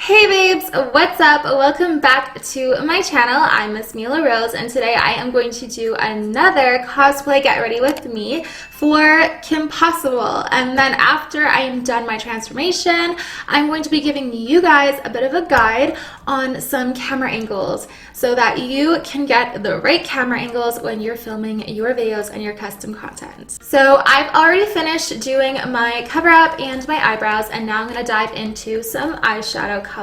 Hey babes, what's up? Welcome back to my channel. I'm Miss Mila Rose, and today I am going to do another cosplay get ready with me for Kim Possible. And then after I am done my transformation, I'm going to be giving you guys a bit of a guide on some camera angles so that you can get the right camera angles when you're filming your videos and your custom content. So I've already finished doing my cover up and my eyebrows, and now I'm going to dive into some eyeshadow colors.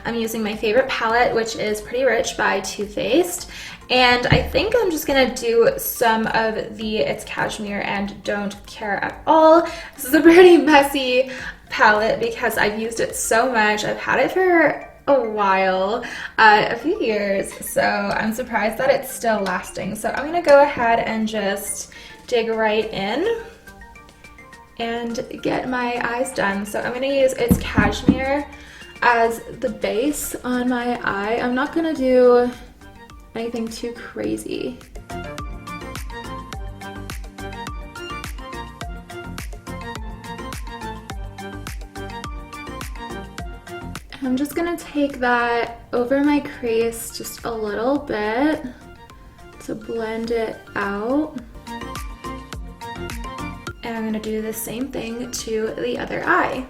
I'm using my favorite palette, which is Pretty Rich by Too Faced. And I think I'm just gonna do some of the It's Cashmere and Don't Care at All. This is a pretty messy palette because I've used it so much. I've had it for a while, a few years, so I'm surprised that it's still lasting. So I'm gonna go ahead and just dig right in and get my eyes done. So I'm gonna use It's Cashmere as the base on my eye. I'm not gonna do anything too crazy. I'm just gonna take that over my crease just a little bit to blend it out. And I'm gonna do the same thing to the other eye.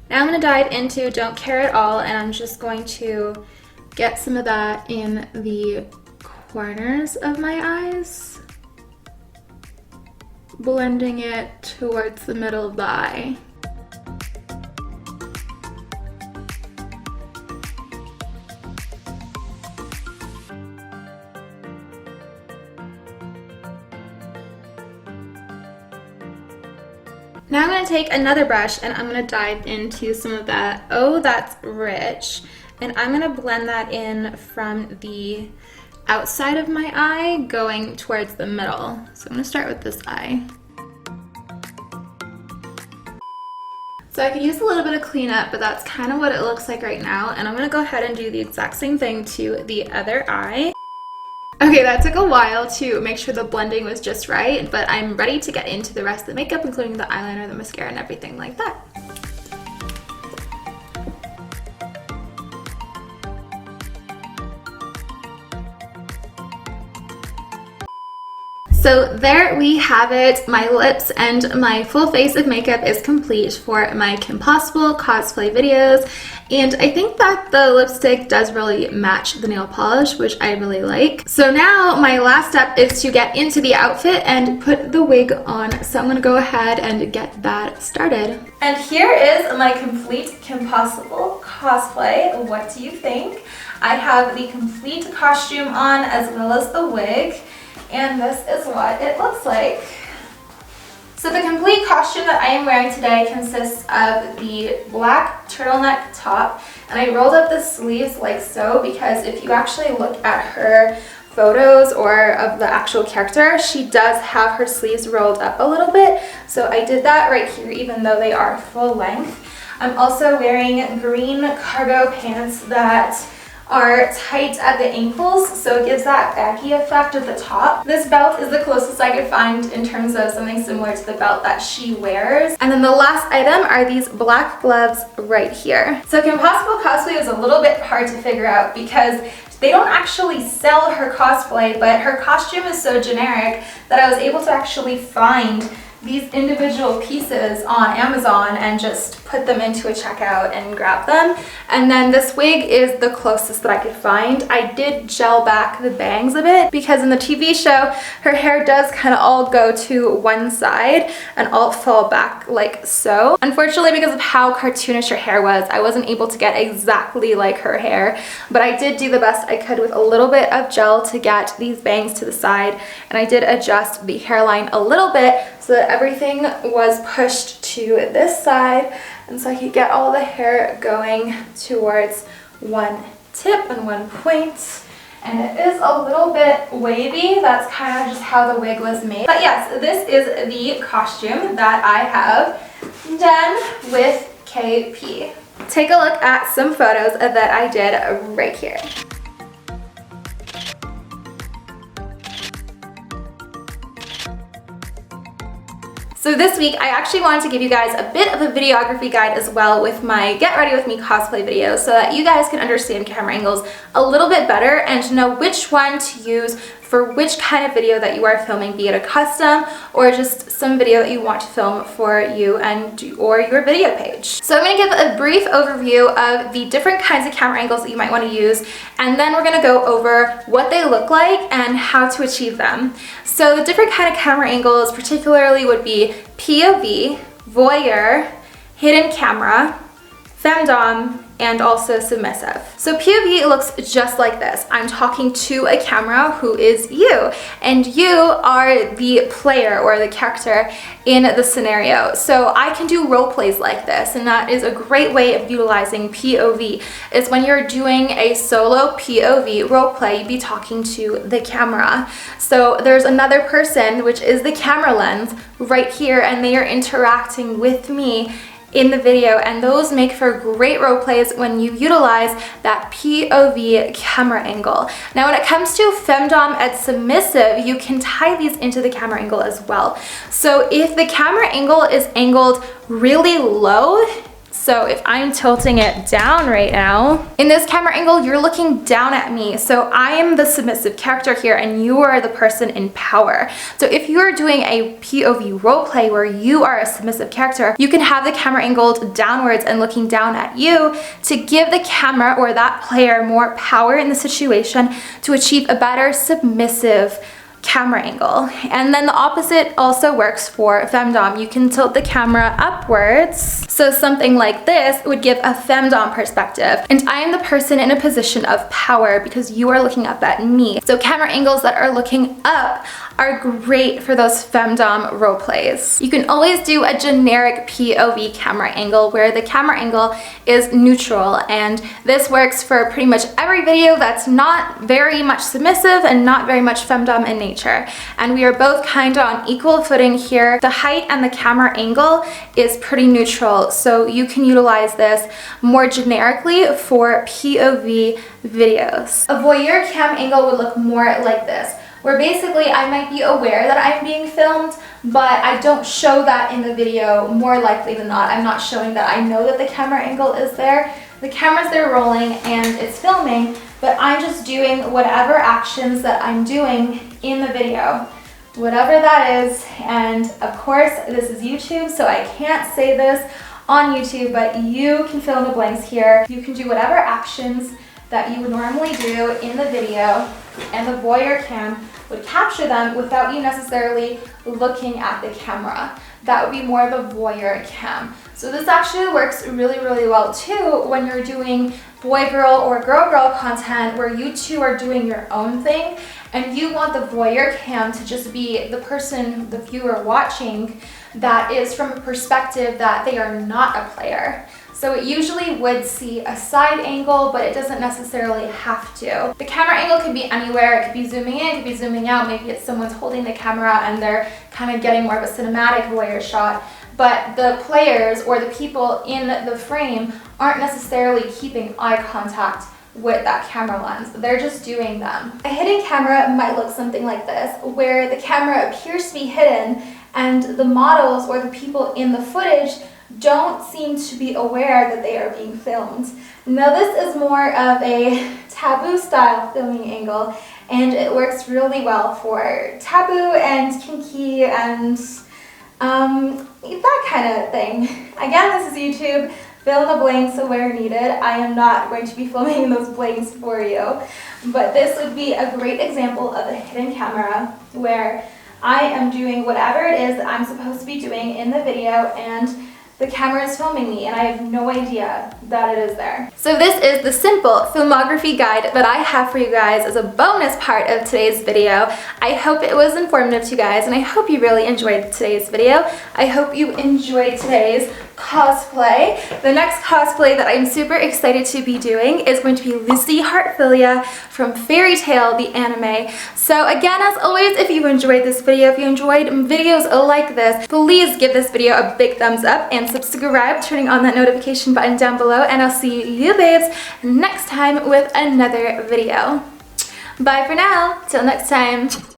Now I'm going to dive into Don't Care at All, and I'm just going to get some of that in the corners of my eyes, blending it towards the middle of the eye. Now I'm going to take another brush and I'm going to dive into some of that Oh That's Rich, and I'm going to blend that in from the outside of my eye going towards the middle. So I'm going to start with this eye. So I could use a little bit of cleanup, but that's kind of what it looks like right now, and I'm going to go ahead and do the exact same thing to the other eye. Okay, that took a while to make sure the blending was just right, but I'm ready to get into the rest of the makeup, including the eyeliner, the mascara, and everything like that. So there we have it. My lips and my full face of makeup is complete for my Kim Possible cosplay videos. And I think that the lipstick does really match the nail polish, which I really like. So now my last step is to get into the outfit and put the wig on. So I'm going to go ahead and get that started. And here is my complete Kim Possible cosplay. What do you think? I have the complete costume on as well as the wig. And this is what it looks like. So the complete costume that I am wearing today consists of the black turtleneck top, and I rolled up the sleeves like so because if you actually look at her photos or of the actual character, she does have her sleeves rolled up a little bit. So I did that right here even though they are full length. I'm also wearing green cargo pants that are tight at the ankles, so it gives that baggy effect at the top. This belt is the closest I could find in terms of something similar to the belt that she wears. And then the last item are these black gloves right here. So Kim Possible cosplay was a little bit hard to figure out because they don't actually sell her cosplay, but her costume is so generic that I was able to actually find these individual pieces on Amazon and just put them into a checkout and grab them. And then this wig is the closest that I could find. I did gel back the bangs a bit because in the TV show her hair does kind of all go to one side and all fall back like so. Unfortunately, because of how cartoonish her hair was, I wasn't able to get exactly like her hair, but I did do the best I could with a little bit of gel to get these bangs to the side, and I did adjust the hairline a little bit so that everything was pushed to this side, and so I could get all the hair going towards one tip and one point. And it is a little bit wavy. That's kind of just how the wig was made. But yes, this is the costume that I have done with KP. Take a look at some photos that I did right here. So this week, I actually wanted to give you guys a bit of a videography guide as well with my Get Ready With Me cosplay videos so that you guys can understand camera angles a little bit better and to know which one to use for which kind of video that you are filming, be it a custom or just some video that you want to film for you and or your video page. So I'm going to give a brief overview of the different kinds of camera angles that you might want to use, and then we're going to go over what they look like and how to achieve them. So the different kind of camera angles particularly would be POV, voyeur, hidden camera, femdom, and also submissive. So POV looks just like this. I'm talking to a camera who is you, and you are the player or the character in the scenario. So I can do role plays like this, and that is a great way of utilizing POV. Is when you're doing a solo POV role play, you'd be talking to the camera. So there's another person, which is the camera lens right here, and they are interacting with me in the video, and those make for great role plays when you utilize that POV camera angle. Now when it comes to femdom and submissive, you can tie these into the camera angle as well. So if the camera angle is angled really low, so if I'm tilting it down right now, in this camera angle, you're looking down at me. So I am the submissive character here and you are the person in power. So if you're doing a POV roleplay where you are a submissive character, you can have the camera angled downwards and looking down at you to give the camera or that player more power in the situation to achieve a better submissive camera angle. And then the opposite also works for femdom. You can tilt the camera upwards. So something like this would give a femdom perspective. And I am the person in a position of power because you are looking up at me. So camera angles that are looking up are great for those femdom role plays. You can always do a generic POV camera angle where the camera angle is neutral, and this works for pretty much every video that's not very much submissive and not very much femdom in nature. And we are both kind of on equal footing here. The height and the camera angle is pretty neutral, so you can utilize this more generically for POV videos. A voyeur cam angle would look more like this, where basically I might be aware that I'm being filmed, but I don't show that in the video. More likely than not, I'm not showing that I know that the camera angle is there. The camera's there rolling and it's filming, but I'm just doing whatever actions that I'm doing in the video, whatever that is. And of course, this is YouTube, so I can't say this on YouTube, but you can fill in the blanks here. You can do whatever actions that you would normally do in the video, and the voyeur cam would capture them without you necessarily looking at the camera. That would be more of a voyeur cam. So this actually works really, really well too when you're doing boy-girl or girl-girl content where you two are doing your own thing and you want the voyeur cam to just be the person, the viewer watching, that is from a perspective that they are not a player. So it usually would see a side angle, but it doesn't necessarily have to. The camera angle could be anywhere. It could be zooming in, it could be zooming out. Maybe it's someone's holding the camera and they're kind of getting more of a cinematic voyeur shot. But the players or the people in the frame aren't necessarily keeping eye contact with that camera lens. They're just doing them. A hidden camera might look something like this, where the camera appears to be hidden and the models or the people in the footage don't seem to be aware that they are being filmed. Now this is more of a taboo style filming angle, and it works really well for taboo and kinky and that kind of thing. Again, this is YouTube. Fill in the blanks where needed. I am not going to be filming in those blanks for you, but this would be a great example of a hidden camera where I am doing whatever it is that I'm supposed to be doing in the video, and the camera is filming me and I have no idea that it is there. So this is the simple filmography guide that I have for you guys as a bonus part of today's video. I hope it was informative to you guys, and I hope you really enjoyed today's video. I hope you enjoyed today's cosplay. The next cosplay that I'm super excited to be doing is going to be Lucy Heartfilia from Fairy Tail, the anime. So again, as always, if you enjoyed this video, if you enjoyed videos like this, please give this video a big thumbs up and subscribe, turning on that notification button down below, and I'll see you babes next time with another video. Bye for now, till next time.